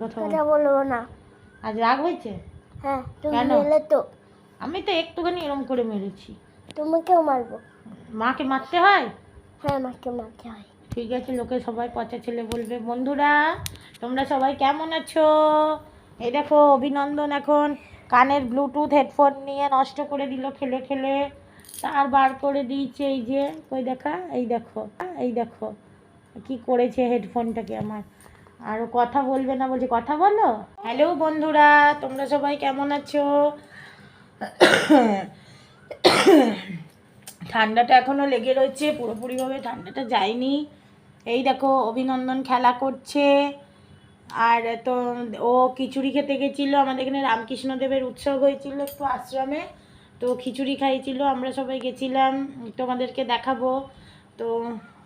কথা বলবো না। আজ রাগ হয়েছে? হ্যাঁ, তুমি কেন? মেলে তো। আমি তো একটুখানি এরম করে মেরেছি। তোমাকেও মারবো। মাকে মারতে হয়? হ্যাঁ, মাকে মারতে হয়। ঠিক আছে, লোকে সবাই পচা ছেলে বলবে। বন্ধুরা, তোমরা সবাই কেমন আছো? এই দেখো, অভিনন্দন এখন কানের ব্লুটুথ হেডফোন নিয়ে নষ্ট করে দিল খেলে খেলে। তার বার করে দিয়েছে, এই যে ওই দেখা, এই দেখো, এই দেখো কি করেছে হেডফোনটাকে আমার। আরও কথা বলবে না বলছে, কথা বলো। হ্যালো বন্ধুরা, তোমরা সবাই কেমন আছো? ঠান্ডাটা এখনও লেগে রয়েছে, পুরোপুরিভাবে ঠান্ডাটা যায়নি। এই দেখো, অভিনন্দন খেলা করছে। আর তো ও খিচুড়ি খেতে গেছিলো, আমাদের এখানে রামকৃষ্ণদেবের উৎসব হয়েছিল একটু আশ্রমে, তো খিচুড়ি খাইছিল, আমরা সবাই গেছিলাম, তোমাদেরকে দেখাবো। তো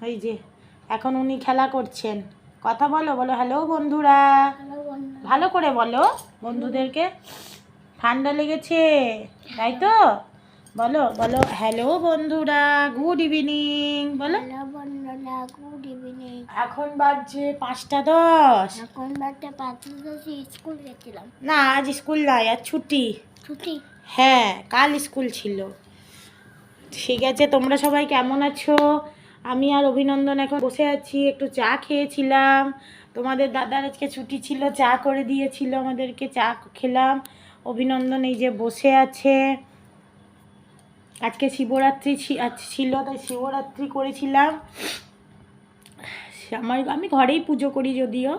এই যে এখন উনি খেলা করছেন। কথা বলো, বলো হ্যালো বন্ধুরা। ভালো করে বলো বন্ধুদেরকে। ঠান্ডা লেগেছে তাই তো? বলো বলো হ্যালো বন্ধুরা, গুড ইভিনিং বলো। হ্যালো বন্ধুরা, গুড ইভিনিং। এখন বাজছে 5:10। এখন বাড়তে 5:10 স্কুল গেছিলাম। না, আজ স্কুল নাই, আজ ছুটি। ছুটি? হ্যাঁ, কাল স্কুল ছিল। ঠিক আছে, তোমরা সবাই কেমন আছো? আমি আর অভিনন্দন এখন বসে আছি, একটু চা খেয়েছিলাম। তোমাদের দাদার আজকে ছুটি ছিল, চা করে দিয়েছিল আমাদেরকে, চা খেলাম। অভিনন্দন এই যে বসে আছে। আজকে শিবরাত্রি ছিল, তাই শিবরাত্রি করেছিলাম। আমি ঘরেই পুজো করি যদিও।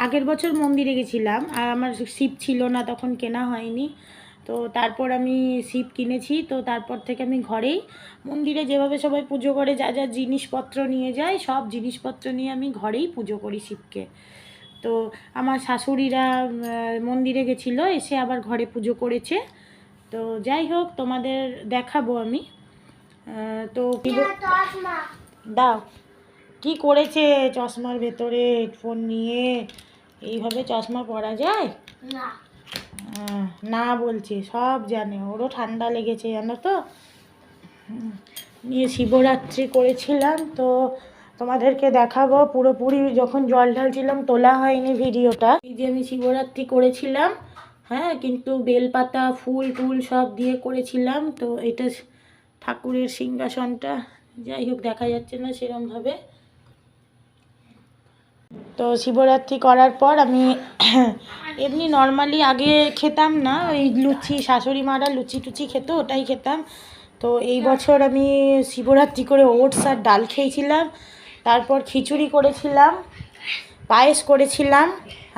আগের বছর মন্দিরে গেছিলাম, আর আমার শিব ছিল না, তখন কেনা হয়নি। তো তারপর আমি শিব কিনেছি, তো তারপর থেকে আমি ঘরেই মন্দিরে যেভাবে সবাই পুজো করে, যা যা জিনিসপত্র নিয়ে যায়, সব জিনিসপত্র নিয়ে আমি ঘরেই পুজো করি শিবকে। তো আমার শাশুড়িরা মন্দিরে গেছিলো, এসে আবার ঘরে পুজো করেছে। তো যাই হোক, তোমাদের দেখাবো আমি। তো দাও, কি করেছে চশমার ভেতরে হেডফোন নিয়ে? এইভাবে চশমা পরা যায় না। না বলছে, সব জানে, ওরও ঠান্ডা লেগেছে জানো তো। নিয়ে শিবরাত্রি করেছিলাম, তো তোমাদেরকে দেখাবো পুরোপুরি। যখন জল ঢালছিলাম তোলা হয়নি ভিডিওটা। এই যে আমি শিবরাত্রি করেছিলাম, হ্যাঁ, কিন্তু বেলপাতা ফুল টুল সব দিয়ে করেছিলাম। তো এটা ঠাকুরের সিংহাসনটা, যাই হোক দেখা যাচ্ছে না সেরমভাবে। তো শিবরাত্রি করার পর আমি এমনি নর্মালি আগে খেতাম না, ওই লুচি, শাশুড়ি মারা লুচি টুচি খেত, ওটাই খেতাম। তো এই বছর আমি শিবরাত্রি করে ওটস আর ডাল খেয়েছিলাম, তারপর খিচুড়ি করেছিলাম, পায়েস করেছিলাম,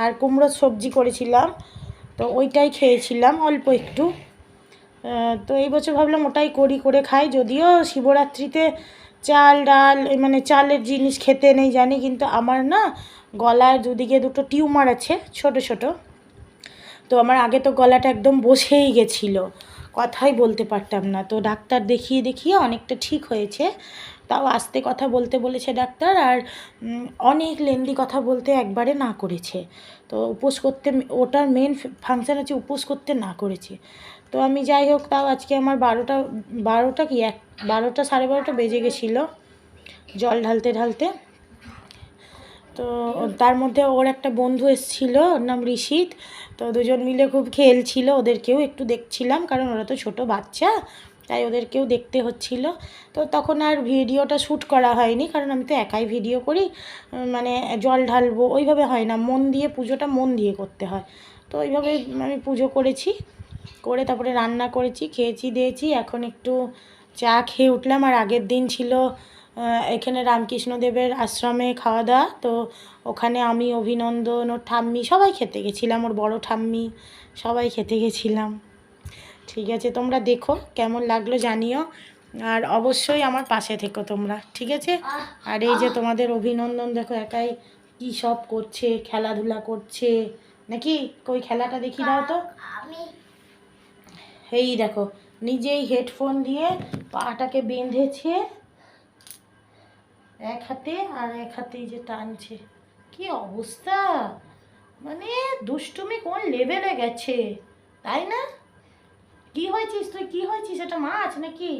আর কুমড়োর সবজি করেছিলাম। তো ওইটাই খেয়েছিলাম অল্প একটু। তো এই বছর ভাবলাম ওটাই করে খাই। যদিও শিবরাত্রিতে চাল ডাল মানে চালের জিনিস খেতে নেই জানি, কিন্তু আমার না গলার দুদিকে দুটো টিউমার আছে ছোট ছোট। তো আমার আগে তো গলাটা একদম বসেই গেছিলো, কথাই বলতে পারতাম না। তো ডাক্তার দেখিয়ে দেখিয়ে অনেকটা ঠিক হয়েছে, তাও আস্তে কথা বলতে বলেছে ডাক্তার, আর অনেক লেন্দি কথা বলতে একবারে না করেছে। তো উপোস করতে, ওটার মেন ফাংশান হচ্ছে উপোস করতে না করেছে। তো আমি যাই হোক, তাও আজকে আমার 12টা সাড়ে 12টা বেজে গেছিলো জল ঢালতে ঢালতে। তো তার মধ্যে ওর একটা বন্ধু এসেছিলো, ওর নাম ঋষিত। তো দুজন মিলে খুব খেলছিল, ওদেরকেও একটু দেখছিলাম, কারণ ওরা তো ছোট বাচ্চা, তাই ওদেরকেও দেখতে হচ্ছিল। তো তখন আর ভিডিওটা শ্যুট করা হয়নি, কারণ আমি তো একাই ভিডিও করি, মানে জল ঢালবো ওইভাবে হয় না, মন দিয়ে পুজোটা মন দিয়ে করতে হয়। তো ওইভাবে আমি পুজো করেছি, করে তারপরে রান্না করেছি, খেয়েছি দিয়েছি। এখন একটু চা খেয়ে উঠলাম। আর আগের দিন ছিল এখানে রামকৃষ্ণদেবের আশ্রমে খাওয়া দাওয়া। তো ওখানে আমি, অভিনন্দন, ওর ঠাম্মি সবাই খেতে গেছিলাম, ওর বড় ঠাম্মি সবাই খেতে গেছিলাম। ঠিক আছে, তোমরা দেখো কেমন লাগলো জানিও, আর অবশ্যই আমার পাশে থেকো তোমরা, ঠিক আছে? আর এই যে তোমাদের অভিনন্দন দেখো একাই কী সব করছে, খেলাধুলা করছে নাকি, কই খেলাটা দেখি দাও তো। এই দেখো, নিজেই হেডফোন দিয়ে পাটাকে বেঁধেছে এক হাতে, আর এক হাতেই যে টানছে। কি অবস্থা, মানে দুষ্টুমি কোন লেভেলে গেছে, তাই না? কি হয়েছিস তুই, কি হয়েছিস? এটা মাছ নাকি?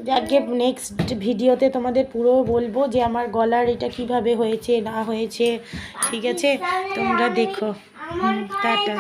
যাকে নেক্সট ভিডিওতে তোমাদের পুরো বলবো যে আমার গলার এটা কিভাবে হয়েছে না হয়েছে, ঠিক আছে? তোমরা দেখো। টাটা।